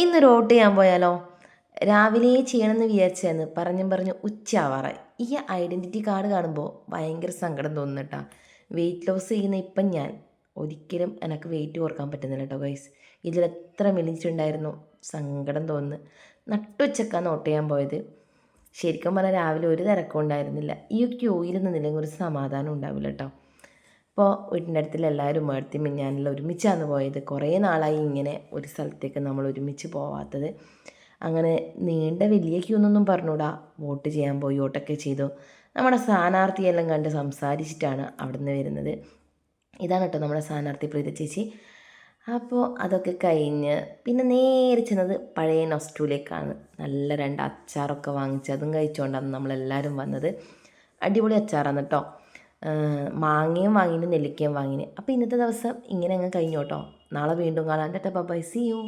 ഇന്ന് വോട്ട് ചെയ്യാൻ പോയാലോ? രാവിലെ ചെയ്യണമെന്ന് വിചാരിച്ചായിരുന്നു, പറഞ്ഞു ഉച്ചയാവാറായി. ഈ ഐഡൻറ്റിറ്റി കാർഡ് കാണുമ്പോൾ ഭയങ്കര സങ്കടം തോന്നുന്നു കേട്ടോ. വെയിറ്റ് ലോസ് ചെയ്യുന്ന ഇപ്പം ഞാൻ ഒരിക്കലും എനിക്ക് വെയിറ്റ് കുറക്കാൻ പറ്റുന്നില്ല കേട്ടോ ഗൈസ്. ഇതിലെത്ര മെലിഞ്ഞിട്ടുണ്ടായിരുന്നു, സങ്കടം തോന്നുന്നു. നട്ടുച്ചക്കാണ് വോട്ട് ചെയ്യാൻ പോയത്. ശരിക്കും പറഞ്ഞാൽ രാവിലെ ഒരു തിരക്കും ഉണ്ടായിരുന്നില്ല. ഈ ക്യൂയിൽ നിന്നില്ലെങ്കിൽ ഒരു സമാധാനം ഉണ്ടാവില്ല കേട്ടോ. അപ്പോൾ വീട്ടിൻ്റെ അടുത്തുള്ള എല്ലാവരും ഉമ്മർത്തിയും ഞാനെല്ലാം ഒരുമിച്ചാണ് പോയത്. കുറേ നാളായി ഇങ്ങനെ ഒരു സ്ഥലത്തേക്ക് നമ്മൾ ഒരുമിച്ച് പോവാത്തത്. അങ്ങനെ നീണ്ട വലിയ ക്യൂ എന്നൊന്നും പറഞ്ഞുകൂടാ. വോട്ട് ചെയ്യാൻ പോയി, വോട്ടൊക്കെ ചെയ്തു. നമ്മുടെ സ്ഥാനാർത്ഥിയെല്ലാം കണ്ട് സംസാരിച്ചിട്ടാണ് അവിടെ നിന്ന് വരുന്നത്. ഇതാണ് കേട്ടോ നമ്മുടെ സ്ഥാനാർത്ഥി പ്രീത ചേച്ചി. അപ്പോൾ അതൊക്കെ കഴിഞ്ഞ് പിന്നെ നേരെ ചെന്നത് പഴയ നൊസ്റ്റൂലേക്കാണ്. നല്ല 2 അച്ചാറൊക്കെ വാങ്ങിച്ച് അതും കഴിച്ചുകൊണ്ടാണ് നമ്മളെല്ലാവരും വന്നത്. അടിപൊളി അച്ചാറാണ് കേട്ടോ. മാങ്ങയും വാങ്ങിന്, നെല്ലിക്കയും വാങ്ങിന്. അപ്പോൾ ഇന്നത്തെ ദിവസം ഇങ്ങനെ അങ്ങ് കഴിഞ്ഞു കേട്ടോ. നാളെ വീണ്ടും കാണാൻ. Tata bye, see U.